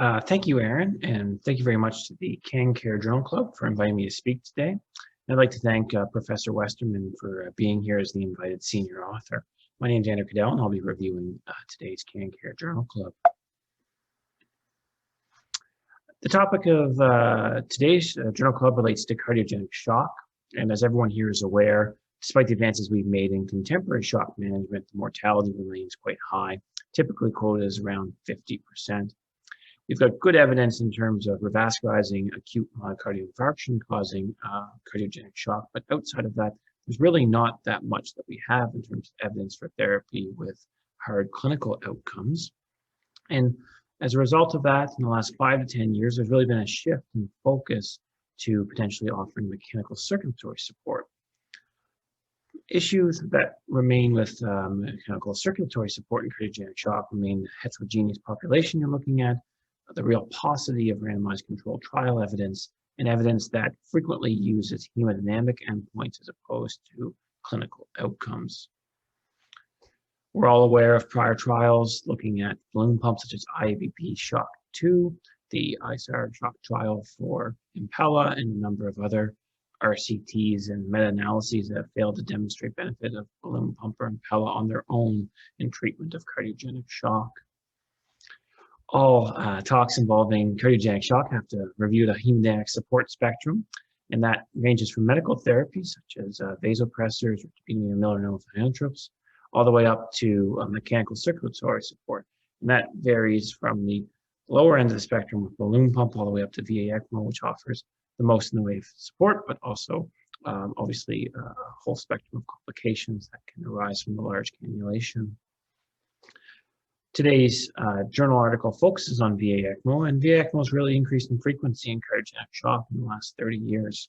Thank you, Aaron, and thank you very much to the Can Care Journal Club for inviting me to speak today. I'd like to thank Professor Westerman for being here as the invited senior author. My name is Andrew Cadell, and I'll be reviewing today's Can Care Journal Club. The topic of today's Journal Club relates to cardiogenic shock, and as everyone here is aware, despite the advances we've made in contemporary shock management, the mortality remains quite high, typically quoted as around 50%. We've got good evidence in terms of revascularizing acute myocardial infarction causing cardiogenic shock, but outside of that, there's really not that much that we have in terms of evidence for therapy with hard clinical outcomes. And as a result of that, in the last 5 to 10 years, there's really been a shift in focus to potentially offering mechanical circulatory support. Issues that remain with mechanical circulatory support in cardiogenic shock remain the heterogeneous population you're looking at, the real paucity of randomized controlled trial evidence, and evidence that frequently uses hemodynamic endpoints as opposed to clinical outcomes. We're all aware of prior trials looking at balloon pumps such as IABP Shock 2, the ISAR Shock trial for Impella, and a number of other RCTs and meta-analyses that have failed to demonstrate benefit of balloon pump or Impella on their own in treatment of cardiogenic shock. All talks involving cardiogenic shock have to review the hemodynamic support spectrum, and that ranges from medical therapies such as vasopressors, orthopedic Miller-Known inotropes, all the way up to mechanical circulatory support. And that varies from the lower end of the spectrum with balloon pump all the way up to VA ECMO, which offers the most in the way of support, but also obviously a whole spectrum of complications that can arise from the large cannulation. Today's journal article focuses on VA ECMO, and VA ECMO has really increased in frequency in cardiogenic shock in the last 30 years.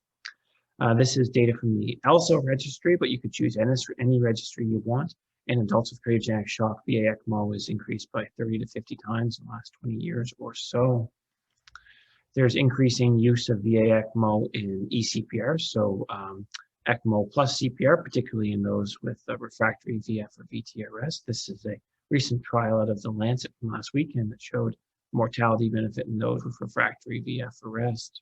This is data from the ALSO registry, but you could choose any registry you want. In adults with cardiogenic shock, VA ECMO is increased by 30 to 50 times in the last 20 years or so. There's increasing use of VA ECMO in eCPR, so ECMO plus CPR, particularly in those with refractory VF or VTRS. This is a recent trial out of the Lancet from last weekend that showed mortality benefit in those with refractory VF arrest.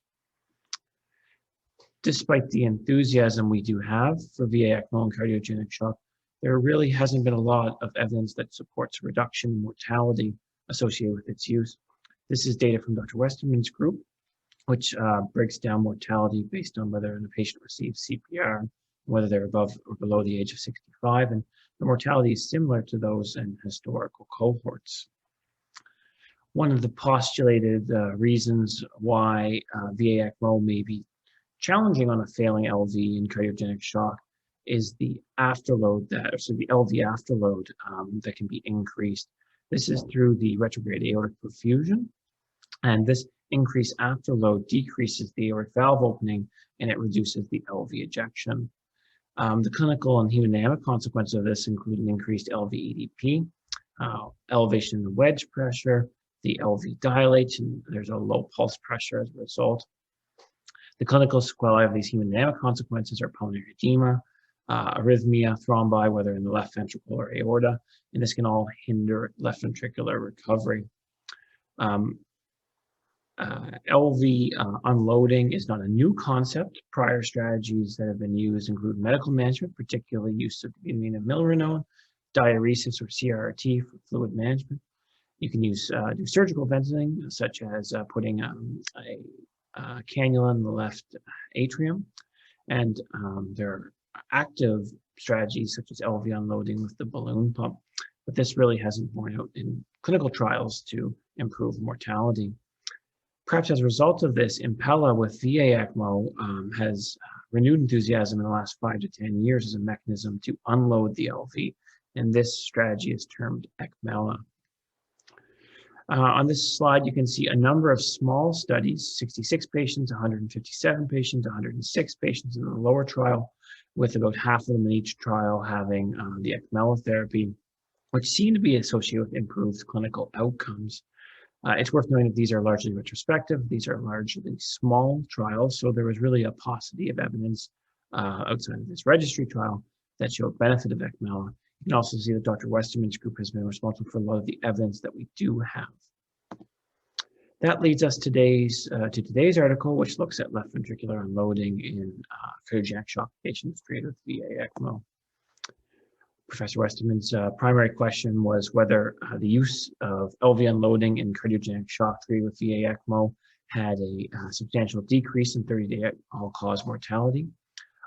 Despite the enthusiasm we do have for VA ECMO and cardiogenic shock, there really hasn't been a lot of evidence that supports a reduction in mortality associated with its use. This is data from Dr. Westerman's group, which breaks down mortality based on whether the patient receives CPR, whether they're above or below the age of 65, and the mortality is similar to those in historical cohorts. One of the postulated reasons why VA ECMO may be challenging on a failing LV in cardiogenic shock is the afterload the LV afterload that can be increased. This is through the retrograde aortic perfusion, and this increased afterload decreases the aortic valve opening and it reduces the LV ejection. The clinical and hemodynamic consequences of this include an increased LV EDP, elevation in the wedge pressure, the LV dilates, and there's a low pulse pressure as a result. The clinical sequelae of these hemodynamic consequences are pulmonary edema, arrhythmia, thrombi, whether in the left ventricle or aorta, and this can all hinder left ventricular recovery. LV unloading is not a new concept. Prior strategies that have been used include medical management, particularly use of Miller-Known, diuresis or CRRT for fluid management. You can use do surgical venting, such as putting a cannula in the left atrium, and there are active strategies such as LV unloading with the balloon pump, but this really hasn't borne out in clinical trials to improve mortality. Perhaps as a result of this, Impella with VA ECMO has renewed enthusiasm in the last 5 to 10 years as a mechanism to unload the LV, and this strategy is termed ECMella. On this slide, you can see a number of small studies, 66 patients, 157 patients, 106 patients in the lower trial, with about half of them in each trial having the ECMella therapy, which seem to be associated with improved clinical outcomes. It's worth noting that these are largely retrospective. These are largely small trials, so there was really a paucity of evidence outside of this registry trial that showed benefit of ECMella. You can also see that Dr. Westerman's group has been responsible for a lot of the evidence that we do have. That leads us to today's article, which looks at left ventricular unloading in cardiogenic shock patients treated with VA ECMO. Professor Westerman's primary question was whether the use of LV unloading in cardiogenic shock treated with VA ECMO had a substantial decrease in 30-day all-cause mortality.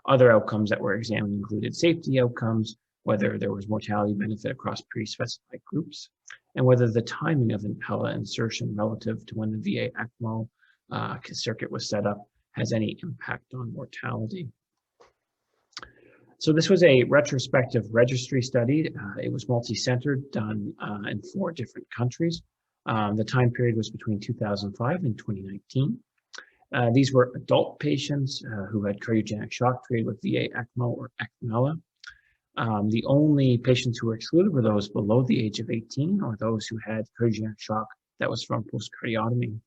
Other outcomes that were examined included safety outcomes, whether there was mortality benefit across pre-specified groups, and whether the timing of Impella insertion relative to when the VA ECMO circuit was set up has any impact on mortality. So this was a retrospective registry study. It was multi-centered, done in 4 different countries. The time period was between 2005 and 2019. These were adult patients who had cardiogenic shock treated with VA ECMO or ECMELA. The only patients who were excluded were those below the age of 18 or those who had cardiogenic shock that was from post-cardiotomy.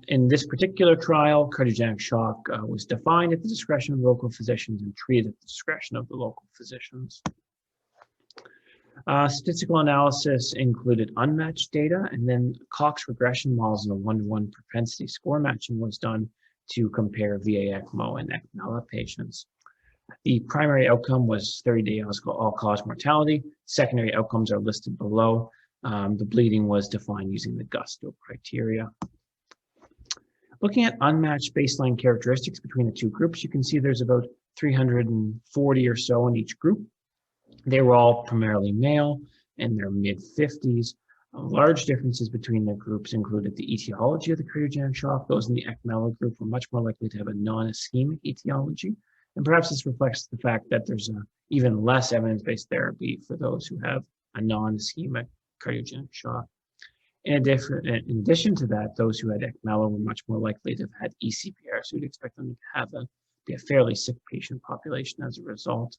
In this particular trial, cardiogenic shock was defined at the discretion of local physicians and treated at the discretion of the local physicians. Statistical analysis included unmatched data, and then Cox regression models and a 1-to-1 propensity score matching was done to compare VA ECMO and ECMELA patients. The primary outcome was 30-day all-cause mortality. Secondary outcomes are listed below. The bleeding was defined using the Gusto criteria. Looking at unmatched baseline characteristics between the 2 groups, you can see there's about 340 or so in each group. They were all primarily male in their mid-50s. Large differences between the groups included the etiology of the cardiogenic shock. Those in the ECMELA group were much more likely to have a non-ischemic etiology. And perhaps this reflects the fact that there's even less evidence-based therapy for those who have a non-ischemic cardiogenic shock. In addition to that, those who had ECMELA were much more likely to have had eCPR, so you'd expect them to be a fairly sick patient population as a result.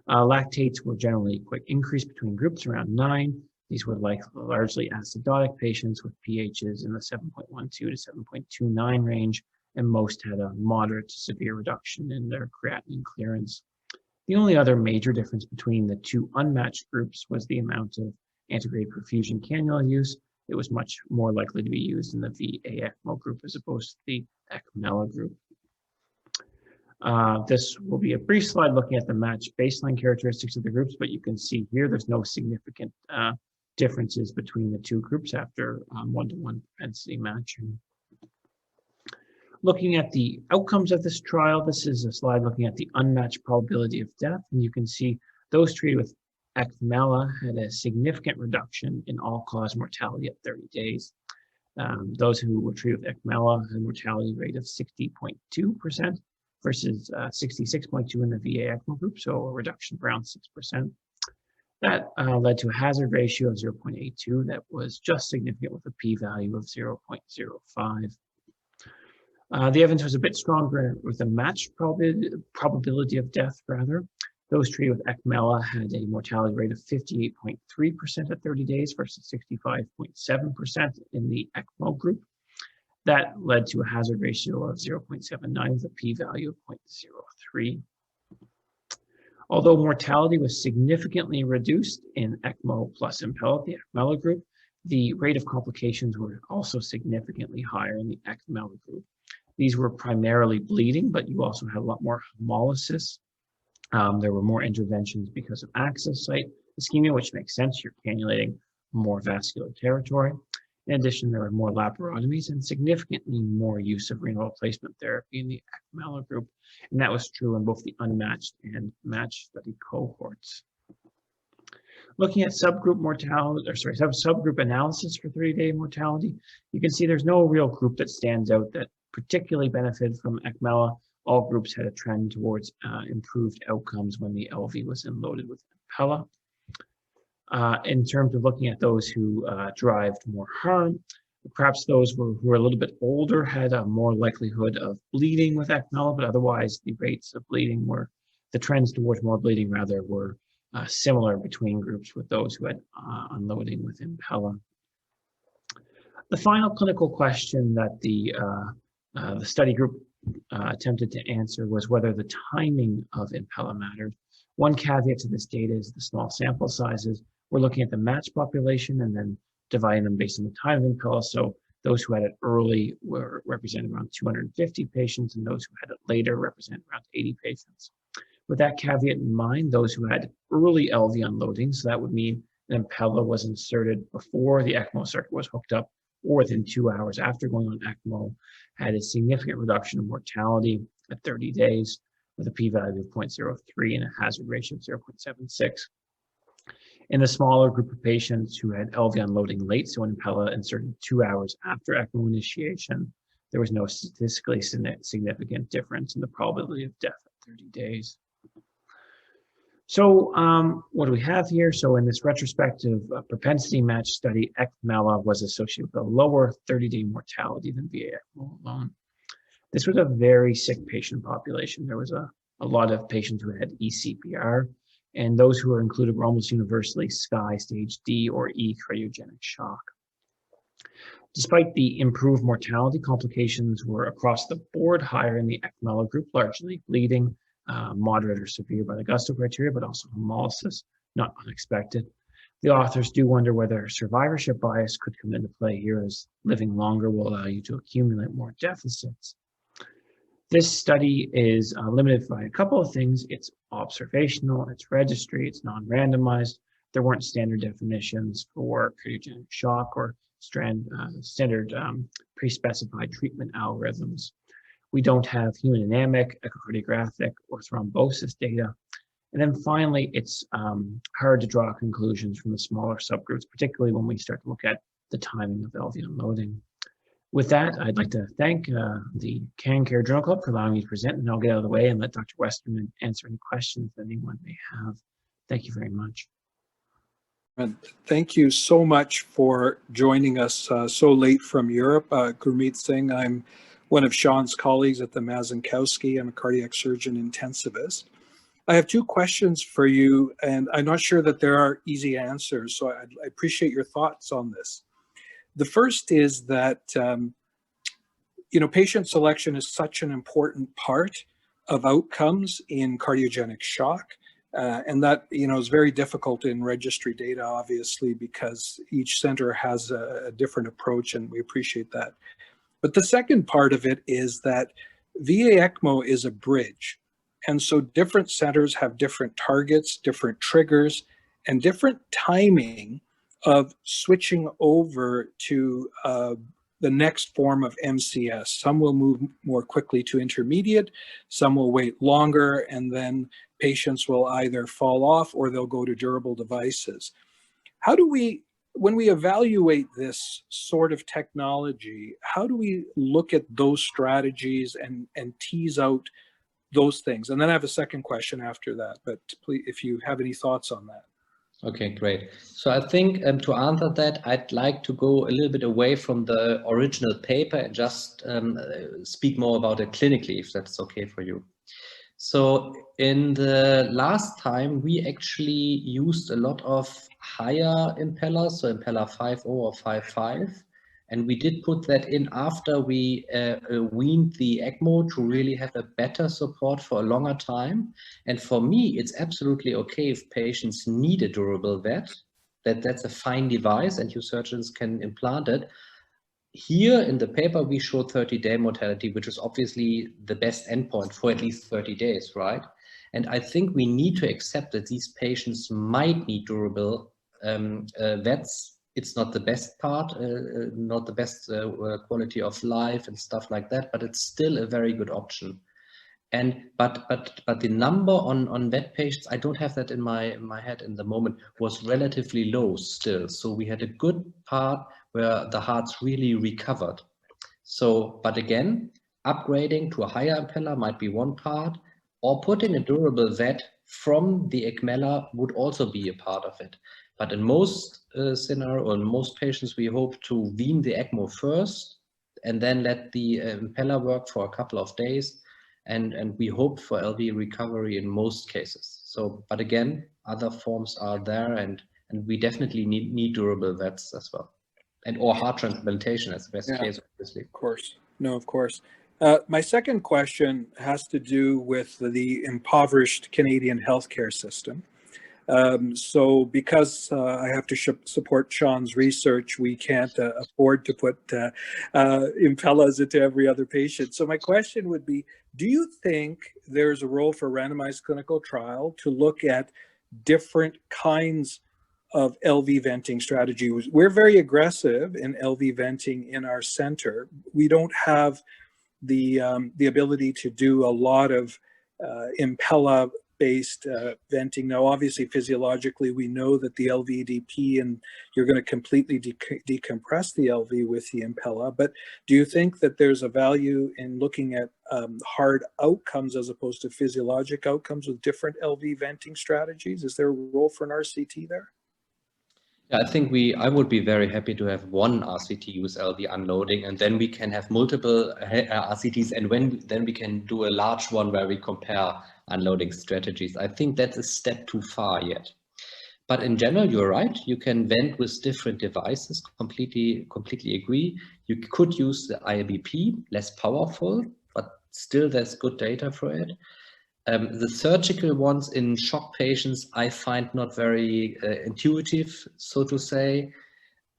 Lactates were generally a quick increase between groups, around 9. These were largely acidotic patients with pHs in the 7.12 to 7.29 range, and most had a moderate to severe reduction in their creatinine clearance. The only other major difference between the 2 unmatched groups was the amount of antegrade perfusion cannula use. It was much more likely to be used in the VA ECMO group as opposed to the ECMELA group. This will be a brief slide looking at the matched baseline characteristics of the groups, but you can see here there's no significant differences between the 2 groups after 1-to-1 propensity matching. Looking at the outcomes of this trial, this is a slide looking at the unmatched probability of death, and you can see those treated with ECMELA had a significant reduction in all-cause mortality at 30 days. Those who were treated with ECMELA had a mortality rate of 60.2% versus 66.2% in the VA ECMO group, so a reduction of around 6%. That led to a hazard ratio of 0.82 that was just significant with a p-value of 0.05. The evidence was a bit stronger with a matched probability of death, rather. Those treated with ECMELA had a mortality rate of 58.3% at 30 days versus 65.7% in the ECMO group. That led to a hazard ratio of 0.79 with a p-value of 0.03. Although mortality was significantly reduced in ECMO plus Impella, the ECMELA group, the rate of complications were also significantly higher in the ECMELA group. These were primarily bleeding, but you also had a lot more hemolysis. There were more interventions because of access site ischemia, which makes sense. You're cannulating more vascular territory. In addition, there were more laparotomies and significantly more use of renal replacement therapy in the ECMELA group. And that was true in both the unmatched and matched study cohorts. Looking at subgroup mortality, subgroup analysis for 30-day mortality, you can see there's no real group that stands out that particularly benefited from ECMELA. All groups had a trend towards improved outcomes when the LV was unloaded with Impella. In terms of looking at those who derived more harm, perhaps those who were a little bit older had a more likelihood of bleeding with ECMELA, but otherwise the rates of bleeding the trends towards more bleeding rather were similar between groups with those who had unloading with Impella. The final clinical question that the study group attempted to answer was whether the timing of Impella mattered. One caveat to this data is the small sample sizes. We're looking at the matched population and then dividing them based on the time of Impella. So those who had it early were represented around 250 patients, and those who had it later represented around 80 patients. With that caveat in mind, those who had early LV unloading, so that would mean an Impella was inserted before the ECMO circuit was hooked up or within 2 hours after going on ECMO, had a significant reduction in mortality at 30 days with a p-value of 0.03 and a hazard ratio of 0.76. In the smaller group of patients who had LV unloading late, so an Impella inserted 2 hours after ECMO initiation, there was no statistically significant difference in the probability of death at 30 days. So what do we have here? So in this retrospective propensity match study, ECMella was associated with a lower 30-day mortality than VA ECMO alone. This was a very sick patient population. There was a lot of patients who had ECPR, and those who were included were almost universally SCI stage D or E cardiogenic shock. Despite the improved mortality, complications were across the board higher in the ECMella group, largely bleeding, moderate or severe by the Gusto criteria, but also hemolysis, not unexpected. The authors do wonder whether survivorship bias could come into play here, as living longer will allow you to accumulate more deficits. This study is limited by a couple of things. It's observational, it's registry, it's non-randomized. There weren't standard definitions for cardiogenic shock or standard pre-specified treatment algorithms. We don't have hemodynamic, echocardiographic, or thrombosis data. And then finally, it's hard to draw conclusions from the smaller subgroups, particularly when we start to look at the timing of LV unloading. With that, I'd like to thank the CanCare Journal Club for allowing me to present, and I'll get out of the way and let Dr. Westerman answer any questions that anyone may have. Thank you very much. And thank you so much for joining us so late from Europe. Gurmeet Singh, I'm one of Sean's colleagues at the Mazankowski. I'm a cardiac surgeon intensivist. I have two questions for you, and I'm not sure that there are easy answers, so I appreciate your thoughts on this. The first is that, patient selection is such an important part of outcomes in cardiogenic shock. And that, is very difficult in registry data, obviously, because each center has a different approach, and we appreciate that. But the second part of it is that VA ECMO is a bridge. And so different centers have different targets, different triggers, and different timing of switching over to the next form of MCS. Some will move more quickly to intermediate, some will wait longer, and then patients will either fall off or they'll go to durable devices. How do we, when we evaluate this sort of technology, how do we look at those strategies and tease out those things? And then I have a second question after that, but please, if you have any thoughts on that. Okay, great. So I think to answer that, I'd like to go a little bit away from the original paper and just speak more about it clinically, if that's okay for you. So in the last time, we actually used a lot of higher impellers, so impeller 5.0 or 5.5. And we did put that in after we weaned the ECMO to really have a better support for a longer time. And for me, it's absolutely okay if patients need a durable VET, that's a fine device and you surgeons can implant it. Here in the paper, we showed 30-day mortality, which is obviously the best endpoint for at least 30 days, right? And I think we need to accept that these patients might need durable VETs. It's not the best part, not the best quality of life and stuff like that, but it's still a very good option. And but the number on VET patients, I don't have that in my head in the moment, was relatively low still. So we had a good part where the hearts really recovered. So, but again, upgrading to a higher impeller might be one part, or putting a durable VET from the ECMella would also be a part of it. But in most scenario, or in most patients, we hope to wean the ECMO first and then let the impeller work for a couple of days. And we hope for LV recovery in most cases. So, but again, other forms are there, and we definitely need durable VETs as well. And or heart transplantation as the best case, obviously. Of course. No, of course. My second question has to do with the impoverished Canadian healthcare system. So because I have to support Sean's research, we can't afford to put Impellas into every other patient. So my question would be, do you think there's a role for randomized clinical trial to look at different kinds of LV venting strategies? We're very aggressive in LV venting in our center. We don't have the ability to do a lot of Impella-based venting. Now, obviously, physiologically, we know that the LVDP, and you're going to completely decompress the LV with the Impella. But do you think that there's a value in looking at hard outcomes as opposed to physiologic outcomes with different LV venting strategies? Is there a role for an RCT there? I think I would be very happy to have one RCT with LV unloading, and then we can have multiple RCTs, and then we can do a large one where we compare unloading strategies. I think that's a step too far yet. But in general, you're right. You can vent with different devices. Completely agree. You could use the IABP, less powerful, but still there's good data for it. The surgical ones in shock patients, I find not very intuitive, so to say.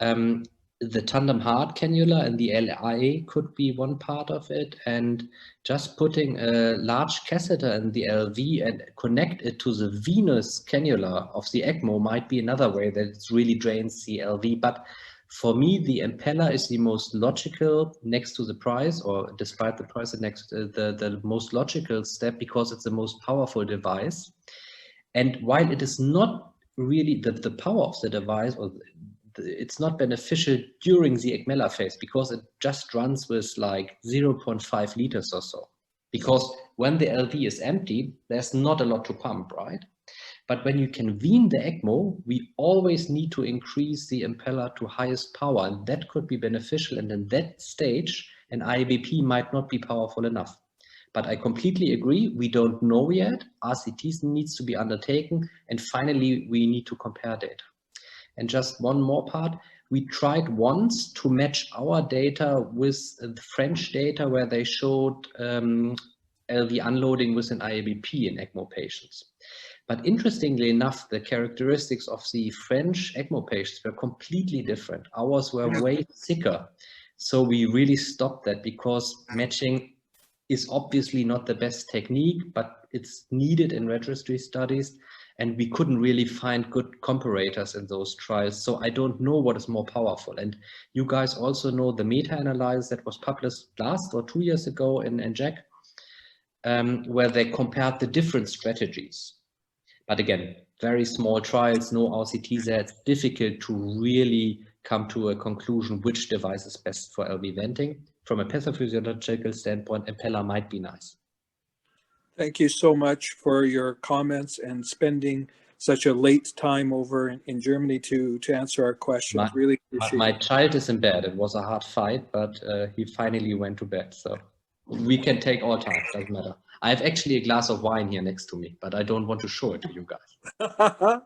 The tandem heart cannula and the LIA could be one part of it, and just putting a large catheter in the LV and connect it to the venous cannula of the ECMO might be another way that it really drains the LV. But for me, the Impella is the most logical next to the price, or despite the price, the most logical step, because it's the most powerful device. And while it is not really the power of the device, or it's not beneficial during the ECMella phase, because it just runs with like 0.5 liters or so. Because when the LV is empty, there's not a lot to pump, right? But when you can wean the ECMO, we always need to increase the Impella to highest power, and that could be beneficial. And in that stage, an IABP might not be powerful enough. But I completely agree, we don't know yet. RCTs needs to be undertaken, and finally, we need to compare data. And just one more part, we tried once to match our data with the French data where they showed LV unloading with an IABP in ECMO patients. But interestingly enough, the characteristics of the French ECMO patients were completely different. Ours were way thicker. So we really stopped that, because matching is obviously not the best technique, but it's needed in registry studies. And we couldn't really find good comparators in those trials. So I don't know what is more powerful. And you guys also know the meta-analysis that was published last or 2 years ago in JACC, where they compared the different strategies. But again, very small trials, no RCTs there. It's difficult to really come to a conclusion which device is best for LV venting. From a pathophysiological standpoint, Impella might be nice. Thank you so much for your comments and spending such a late time over in Germany to answer our questions. Really appreciate it. My child is in bed. It was a hard fight, but he finally went to bed. So we can take all time, doesn't matter. I have actually a glass of wine here next to me, but I don't want to show it to you guys.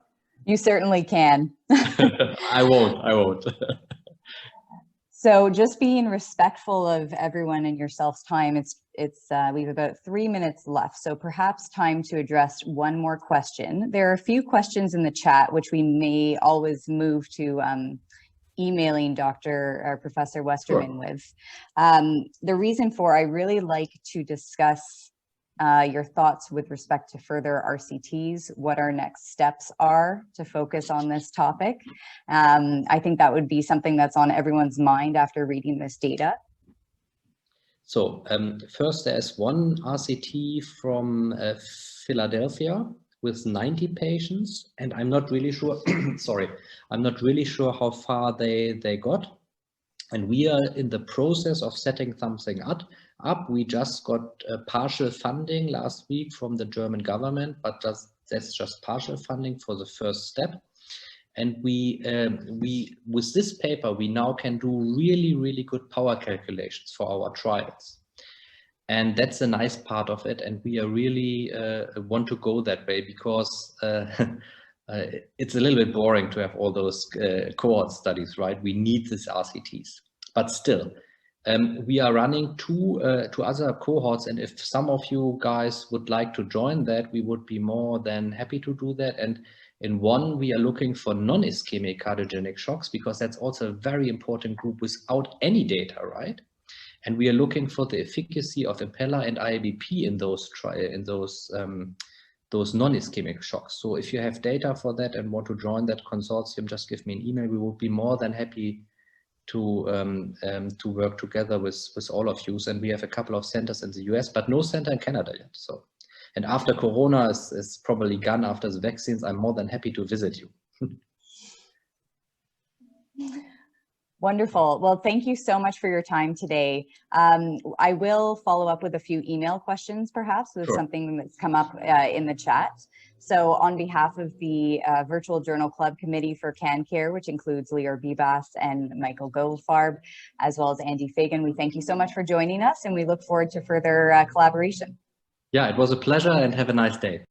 You certainly can. I won't. So just being respectful of everyone and yourself's time, we have about 3 minutes left. So perhaps time to address one more question. There are a few questions in the chat, which we may always move to emailing Professor Westerman with. The reason for, I really like to discuss your thoughts with respect to further RCTs, what our next steps are to focus on this topic. I think that would be something that's on everyone's mind after reading this data. So first, there's one RCT from Philadelphia with 90 patients, and I'm not really sure, sorry, I'm not really sure how far they got. And we are in the process of setting something up. We just got partial funding last week from the German government, but that's just partial funding for the first step. And we with this paper, we now can do really, really good power calculations for our trials. And that's a nice part of it. And we are really want to go that way, because it's a little bit boring to have all those cohort studies, right? We need these RCTs, but still, we are running two other cohorts. And if some of you guys would like to join that, we would be more than happy to do that. And In one, we are looking for non-ischemic cardiogenic shocks, because that's also a very important group without any data, right? And we are looking for the efficacy of Impella and IABP in those non-ischemic shocks. So if you have data for that and want to join that consortium, just give me an email. We would be more than happy to work together with all of you. And we have a couple of centers in the US, but no center in Canada yet. So, and after Corona is probably gone, after the vaccines, I'm more than happy to visit you. Wonderful. Well, thank you so much for your time today. I will follow up with a few email questions, perhaps, with something that's come up in the chat. So on behalf of the Virtual Journal Club Committee for CanCare, which includes Lior Bibas and Michael Goldfarb, as well as Andy Fagan, we thank you so much for joining us, and we look forward to further collaboration. Yeah, it was a pleasure, and have a nice day.